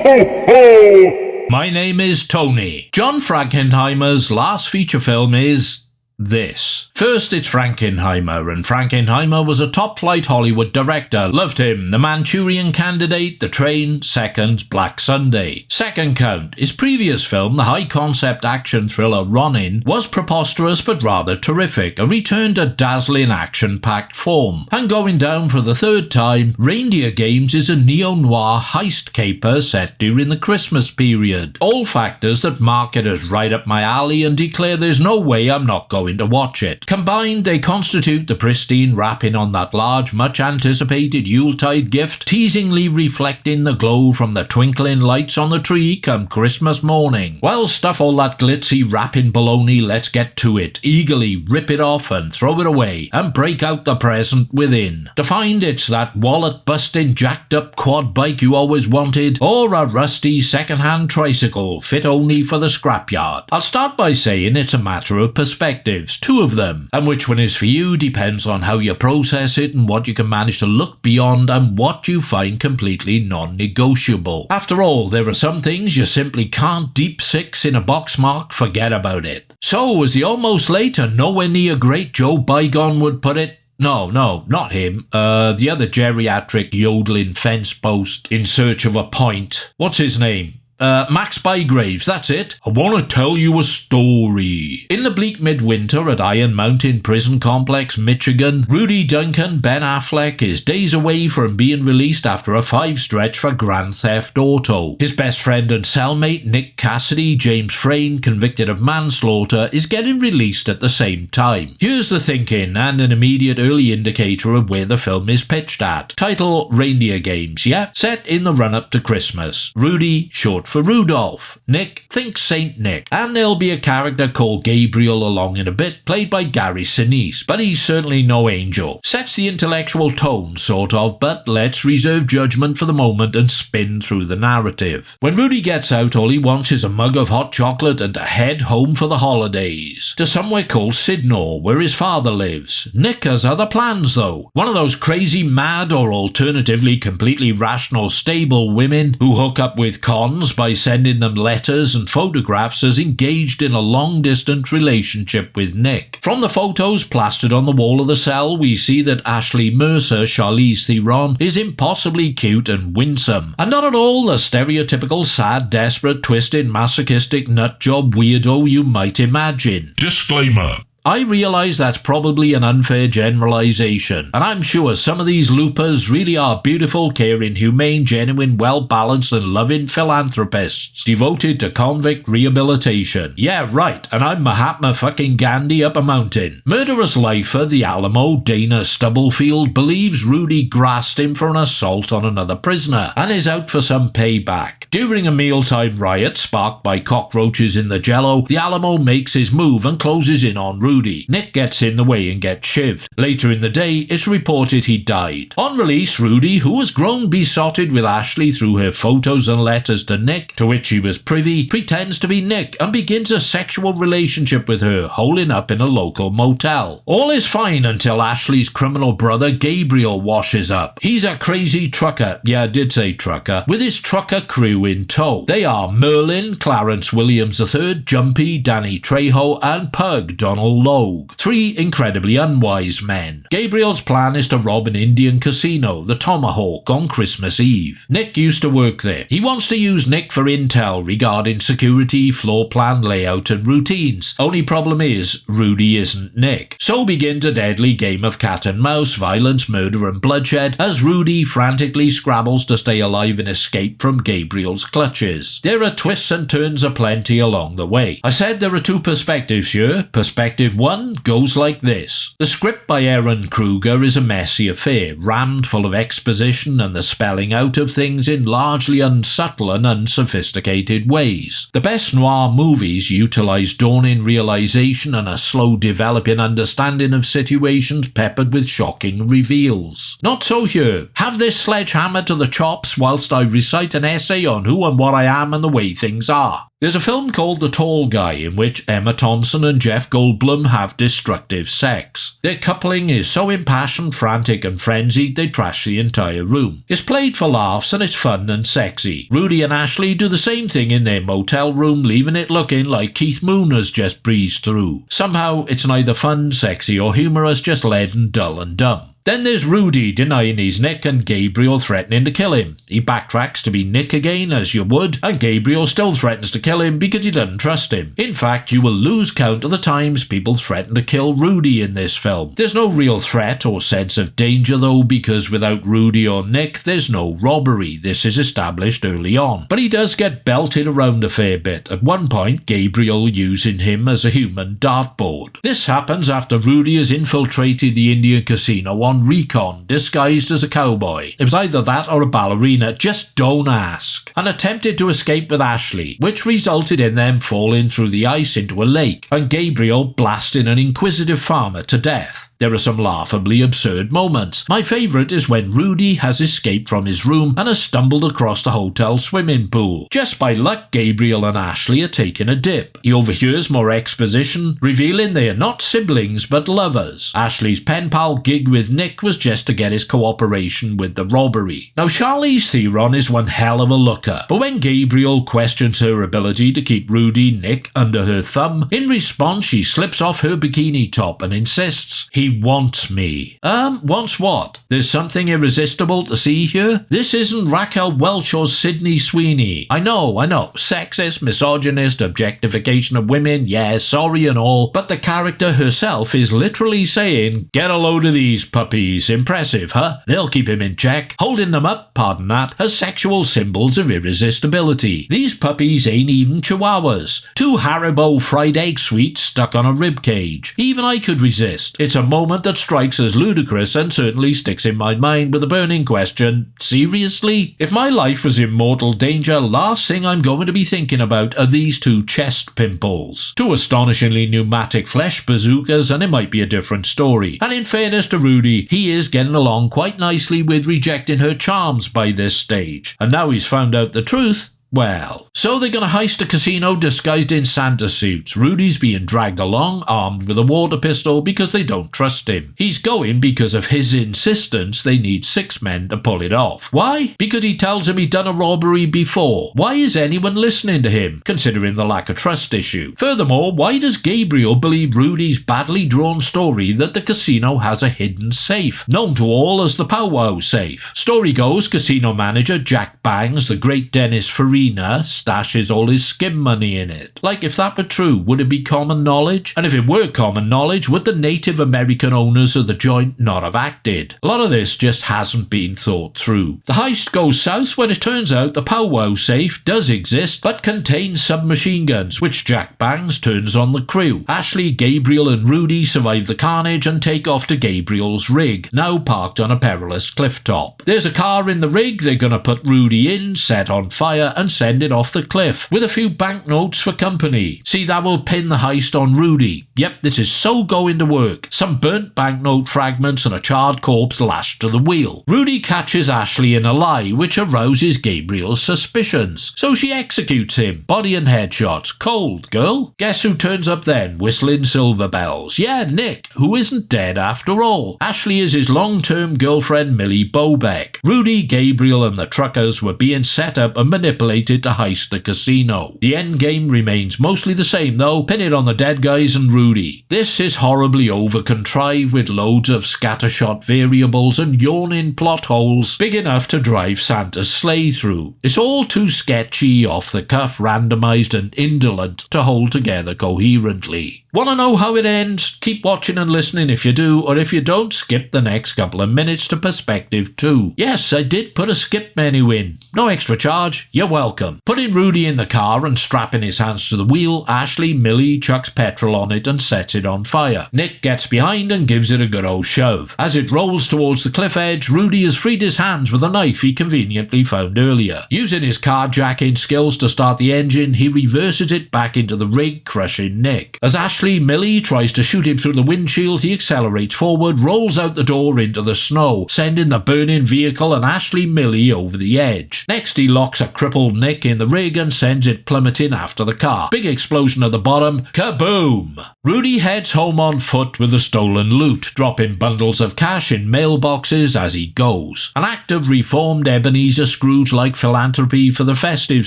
My name is Tony. John Frankenheimer's last feature film is this. First, it's Frankenheimer, and Frankenheimer was a top-flight Hollywood director. Loved him. The Manchurian Candidate, The Train, second, Black Sunday. Second count. His previous film, the high-concept action thriller Ronin, was preposterous but rather terrific, a return to dazzling action-packed form. And going down for the third time, Reindeer Games is a neo-noir heist caper set during the Christmas period. All factors that mark it as right up my alley and declare there's no way I'm not going to watch it. Combined, they constitute the pristine wrapping on that large, much-anticipated Yuletide gift, teasingly reflecting the glow from the twinkling lights on the tree come Christmas morning. Well, stuff all that glitzy wrapping baloney, let's get to it. Eagerly rip it off and throw it away, and break out the present within. To find it's that wallet-busting, jacked-up quad bike you always wanted, or a rusty second-hand tricycle fit only for the scrapyard. I'll start by saying it's a matter of perspective. Two of them, and which one is for you depends on how you process it and what you can manage to look beyond and what you find completely non-negotiable. After all, there are some things you simply can't deep six in a box marked forget about it. So, was he almost late and nowhere near great Joe Bygone would put it? No, not him. The other geriatric yodeling fence post in search of a point. What's his name? Max Bygraves, that's it. I want to tell you a story. In the bleak midwinter at Iron Mountain Prison Complex, Michigan, Rudy Duncan, Ben Affleck, is days away from being released after a 5 stretch for Grand Theft Auto. His best friend and cellmate, Nick Cassidy, James Frain, convicted of manslaughter, is getting released at the same time. Here's the thinking, and an immediate early indicator of where the film is pitched at. Title, Reindeer Games, yeah? Set in the run-up to Christmas. Rudy, short for Rudolph. Nick, think Saint Nick. And there'll be a character called Gabriel along in a bit, played by Gary Sinise, but he's certainly no angel. Sets the intellectual tone, sort of, but let's reserve judgment for the moment and spin through the narrative. When Rudy gets out, all he wants is a mug of hot chocolate and to head home for the holidays. To somewhere called Sydnor, where his father lives. Nick has other plans, though. One of those crazy, mad, or alternatively completely rational, stable women who hook up with cons by sending them letters and photographs as engaged in a long-distance relationship with Nick. From the photos plastered on the wall of the cell, we see that Ashley Mercer, Charlize Theron, is impossibly cute and winsome, and not at all the stereotypical sad, desperate, twisted, masochistic nutjob weirdo you might imagine. Disclaimer. I realise that's probably an unfair generalisation, and I'm sure some of these loopers really are beautiful, caring, humane, genuine, well-balanced and loving philanthropists devoted to convict rehabilitation. Yeah, right, and I'm Mahatma fucking Gandhi up a mountain. Murderous lifer the Alamo, Dana Stubblefield, believes Rudy grassed him for an assault on another prisoner, and is out for some payback. During a mealtime riot sparked by cockroaches in the jello, the Alamo makes his move and closes in on Rudy. Nick gets in the way and gets shivved. Later in the day, it's reported he died. On release, Rudy, who has grown besotted with Ashley through her photos and letters to Nick, to which he was privy, pretends to be Nick and begins a sexual relationship with her, holing up in a local motel. All is fine until Ashley's criminal brother Gabriel washes up. He's a crazy trucker, yeah, I did say trucker, with his trucker crew in tow. They are Merlin, Clarence Williams III, Jumpy, Danny Trejo, and Pug, Donald Logue. 3 incredibly unwise men. Gabriel's plan is to rob an Indian casino, the Tomahawk, on Christmas Eve. Nick used to work there. He wants to use Nick for intel regarding security, floor plan layout and routines. Only problem is, Rudy isn't Nick. So begins a deadly game of cat and mouse, violence, murder and bloodshed as Rudy frantically scrabbles to stay alive and escape from Gabriel's clutches. There are twists and turns aplenty along the way. I said there are 2 perspectives here. Perspective 1 goes like this. The script by Aaron Kruger is a messy affair, rammed full of exposition and the spelling out of things in largely unsubtle and unsophisticated ways. The best noir movies utilize dawning realization and a slow developing understanding of situations peppered with shocking reveals. Not so here. Have this sledgehammer to the chops whilst I recite an essay on who and what I am and the way things are. There's a film called The Tall Guy in which Emma Thompson and Jeff Goldblum them have destructive sex. Their coupling is so impassioned, frantic and frenzied they trash the entire room. It's played for laughs and it's fun and sexy. Rudy and Ashley do the same thing in their motel room, leaving it looking like Keith Moon has just breezed through. Somehow it's neither fun, sexy or humorous, just leaden, dull and dumb. Then there's Rudy denying he's Nick and Gabriel threatening to kill him. He backtracks to be Nick again, as you would, and Gabriel still threatens to kill him because he doesn't trust him. In fact, you will lose count of the times people threaten to kill Rudy in this film. There's no real threat or sense of danger though, because without Rudy or Nick, there's no robbery. This is established early on. But he does get belted around a fair bit, at one point Gabriel using him as a human dartboard. This happens after Rudy has infiltrated the Indian casino on recon, disguised as a cowboy. It was either that or a ballerina, just don't ask. And attempted to escape with Ashley, which resulted in them falling through the ice into a lake, and Gabriel blasting an inquisitive farmer to death. There are some laughably absurd moments. My favourite is when Rudy has escaped from his room and has stumbled across the hotel swimming pool. Just by luck, Gabriel and Ashley are taking a dip. He overhears more exposition, revealing they are not siblings but lovers. Ashley's pen pal gig with Nick was just to get his cooperation with the robbery. Now Charlize Theron is one hell of a looker, but when Gabriel questions her ability to keep Rudy, Nick under her thumb, in response she slips off her bikini top and insists, "He wants me." Wants what? There's something irresistible to see here? This isn't Raquel Welch or Sydney Sweeney. I know, sexist, misogynist, objectification of women, yeah, sorry and all, but the character herself is literally saying, "Get a load of these puppies, impressive, huh? They'll keep him in check," holding them up, pardon that, as sexual symbols of irresistibility. These puppies ain't even chihuahuas. 2 Haribo fried egg sweets stuck on a rib cage. Even I could resist. It's a moment that strikes as ludicrous and certainly sticks in my mind with the burning question, seriously? If my life was in mortal danger, last thing I'm going to be thinking about are these 2 chest pimples. 2 astonishingly pneumatic flesh bazookas, and it might be a different story. And in fairness to Rudy, he is getting along quite nicely with rejecting her charms by this stage. And now he's found out the truth. Well, so they're gonna heist a casino disguised in Santa suits. Rudy's being dragged along, armed with a water pistol because they don't trust him. He's going because of his insistence they need 6 men to pull it off. Why? Because he tells them he'd done a robbery before. Why is anyone listening to him, considering the lack of trust issue? Furthermore, why does Gabriel believe Rudy's badly drawn story that the casino has a hidden safe, known to all as the powwow safe? Story goes, casino manager Jack Bangs, the great Dennis Farina, stashes all his skim money in it. Like, if that were true, would it be common knowledge? And if it were common knowledge, would the Native American owners of the joint not have acted? A lot of this just hasn't been thought through. The heist goes south when it turns out the powwow safe does exist, but contains submachine guns, which Jack Bangs turns on the crew. Ashley, Gabriel and Rudy survive the carnage and take off to Gabriel's rig, now parked on a perilous cliff top. There's a car in the rig they're gonna put Rudy in, set on fire and send it off the cliff, with a few banknotes for company. See, that will pin the heist on Rudy. Yep, this is so going to work. Some burnt banknote fragments and a charred corpse lashed to the wheel. Rudy catches Ashley in a lie, which arouses Gabriel's suspicions. So she executes him. Body and headshots. Cold, girl. Guess who turns up then, whistling silver bells? Yeah, Nick, who isn't dead after all. Ashley is his long-term girlfriend Millie Bobeck. Rudy, Gabriel and the truckers were being set up and manipulated to heist the casino. The end game remains mostly the same though, pin it on the dead guys and Rudy. This is horribly over-contrived with loads of scattershot variables and yawning plot holes big enough to drive Santa's sleigh through. It's all too sketchy, off-the-cuff, randomised and indolent to hold together coherently. Want to know how it ends? Keep watching and listening if you do, or if you don't, skip the next couple of minutes to Perspective 2. Yes, I did put a skip menu in. No extra charge, you're welcome. Putting Rudy in the car and strapping his hands to the wheel, Ashley, Millie chucks petrol on it and sets it on fire. Nick gets behind and gives it a good old shove. As it rolls towards the cliff edge, Rudy has freed his hands with a knife he conveniently found earlier. Using his carjacking skills to start the engine, he reverses it back into the rig, crushing Nick. As Ashley Millie tries to shoot him through the windshield, he accelerates forward, rolls out the door into the snow, sending the burning vehicle and Ashley Millie over the edge. Next, he locks a crippled Nick in the rig and sends it plummeting after the car. Big explosion at the bottom. Kaboom! Rudy heads home on foot with the stolen loot, dropping bundles of cash in mailboxes as he goes. An act of reformed Ebenezer Scrooge-like philanthropy for the festive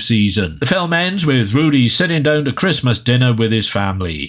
season. The film ends with Rudy sitting down to Christmas dinner with his family.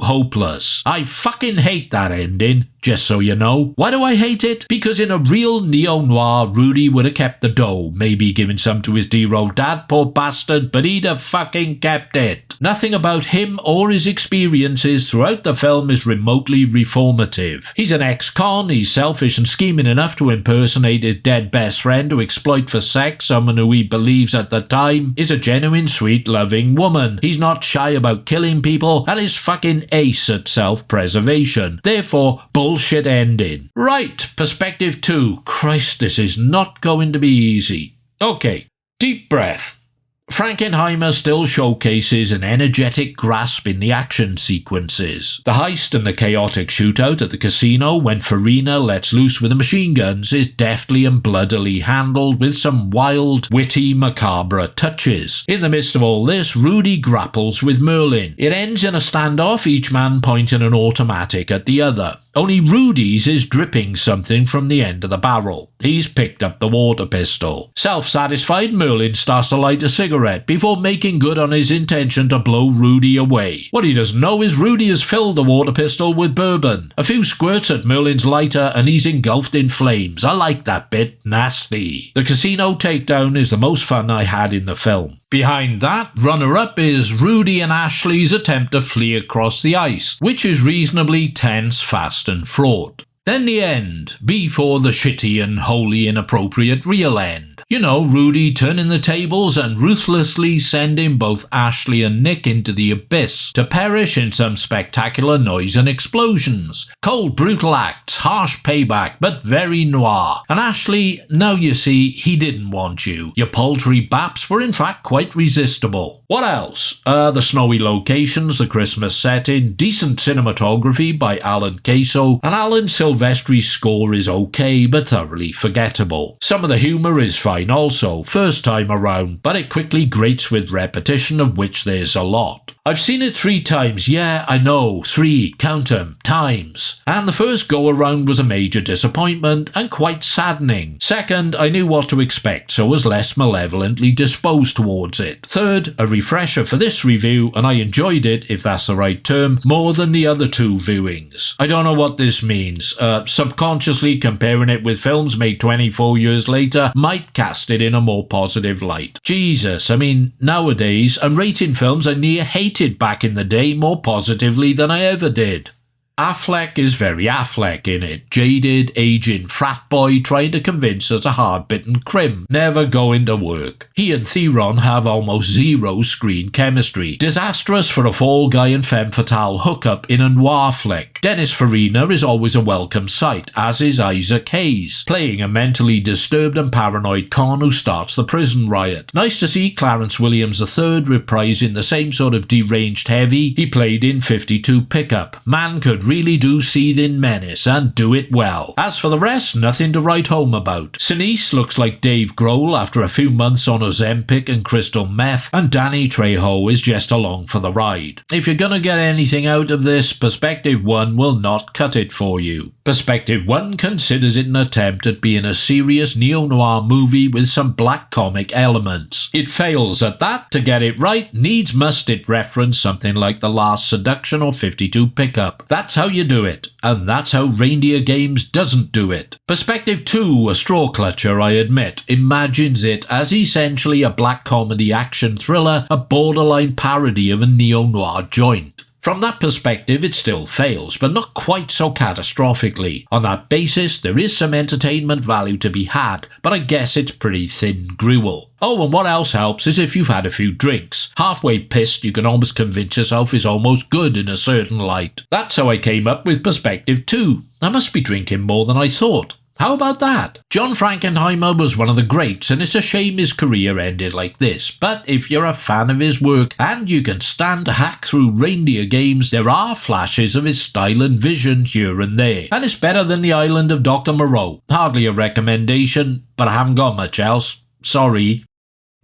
Hopeless. I fucking hate that ending. Just so you know. Why do I hate it? Because in a real neo-noir, Rudy would have kept the dough, maybe given some to his dear old dad, poor bastard, but he'd have fucking kept it. Nothing about him or his experiences throughout the film is remotely reformative. He's an ex-con, he's selfish and scheming enough to impersonate his dead best friend to exploit for sex someone who he believes at the time is a genuine sweet loving woman. He's not shy about killing people and is fucking ace at self-preservation. Therefore, bullshit ending. Right, perspective 2. Christ, this is not going to be easy. Okay, deep breath. Frankenheimer still showcases an energetic grasp in the action sequences. The heist and the chaotic shootout at the casino when Farina lets loose with the machine guns is deftly and bloodily handled with some wild, witty, macabre touches. In the midst of all this, Rudy grapples with Merlin. It ends in a standoff, each man pointing an automatic at the other. Only Rudy's is dripping something from the end of the barrel. He's picked up the water pistol. Self-satisfied, Merlin starts to light a cigarette before making good on his intention to blow Rudy away. What he doesn't know is Rudy has filled the water pistol with bourbon. A few squirts at Merlin's lighter and he's engulfed in flames. I like that bit. Nasty. The casino takedown is the most fun I had in the film. Behind that, runner-up is Rudy and Ashley's attempt to flee across the ice, which is reasonably tense, fast and fraught. Then the end, before the shitty and wholly inappropriate real end. You know, Rudy turning the tables and ruthlessly sending both Ashley and Nick into the abyss to perish in some spectacular noise and explosions. Cold, brutal acts, harsh payback, but very noir. And Ashley, now you see, he didn't want you. Your paltry baps were in fact quite resistible. What else? The snowy locations, the Christmas setting, decent cinematography by Alan Caso, and Alan Silvestri's score is okay but thoroughly forgettable. Some of the humour is fine also, first time around, but it quickly grates with repetition, of which there's a lot. I've seen it 3 times, yeah, I know, 3, count 'em, times. And the first go-around was a major disappointment and quite saddening. Second, I knew what to expect, so was less malevolently disposed towards it. Third, a refresher for this review, and I enjoyed it, if that's the right term, more than the other 2 viewings. I don't know what this means. Subconsciously comparing it with films made 24 years later might cast it in a more positive light. Jesus, I mean, nowadays, I'm rating films I near hated back in the day more positively than I ever did. Affleck is very Affleck in it. Jaded, aging frat boy trying to convince us a hard-bitten crim. Never going to work. He and Theron have almost zero screen chemistry. Disastrous for a fall guy and femme fatale hookup in a noir flick. Dennis Farina is always a welcome sight, as is Isaac Hayes, playing a mentally disturbed and paranoid con who starts the prison riot. Nice to see Clarence Williams III reprising the same sort of deranged heavy he played in 52 Pickup. Man could really do seething menace and do it well. As for the rest, nothing to write home about. Sinise looks like Dave Grohl after a few months on Ozempic and crystal meth, and Danny Trejo is just along for the ride. If you're gonna get anything out of this, Perspective 1 will not cut it for you. Perspective 1 considers it an attempt at being a serious neo-noir movie with some black comic elements. It fails at that. To get it right, needs must it reference something like The Last Seduction or 52 Pickup. That's how you do it, and that's how Reindeer Games doesn't do it. Perspective 2, a straw clutcher I admit, imagines it as essentially a black comedy action thriller, a borderline parody of a neo-noir joint. From that perspective, it still fails, but not quite so catastrophically. On that basis, there is some entertainment value to be had, but I guess it's pretty thin gruel. Oh, and what else helps is if you've had a few drinks. Halfway pissed, you can almost convince yourself is almost good in a certain light. That's how I came up with Perspective 2. I must be drinking more than I thought. How about that? John Frankenheimer was one of the greats, and it's a shame his career ended like this, but if you're a fan of his work and you can stand to hack through Reindeer Games, there are flashes of his style and vision here and there, and it's better than The Island of Dr. Moreau. Hardly a recommendation, but I haven't got much else. Sorry.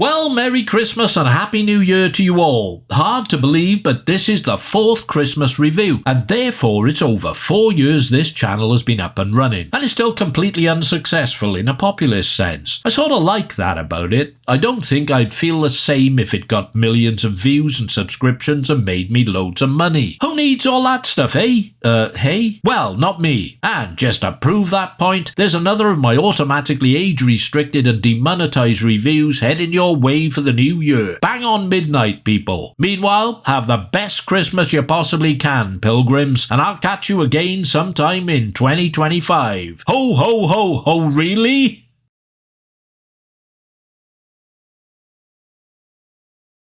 Well, Merry Christmas and Happy New Year to you all. Hard to believe, but this is the 4th Christmas review, and therefore it's over 4 years this channel has been up and running, and is still completely unsuccessful in a populist sense. I sort of like that about it. I don't think I'd feel the same if it got millions of views and subscriptions and made me loads of money. Who needs all that stuff, eh? Hey? Well, not me. And just to prove that point, there's another of my automatically age-restricted and demonetized reviews heading your way for the new year. Bang on midnight, people. Meanwhile, have the best Christmas you possibly can, pilgrims, and I'll catch you again sometime in 2025. Ho, ho, ho, ho, really?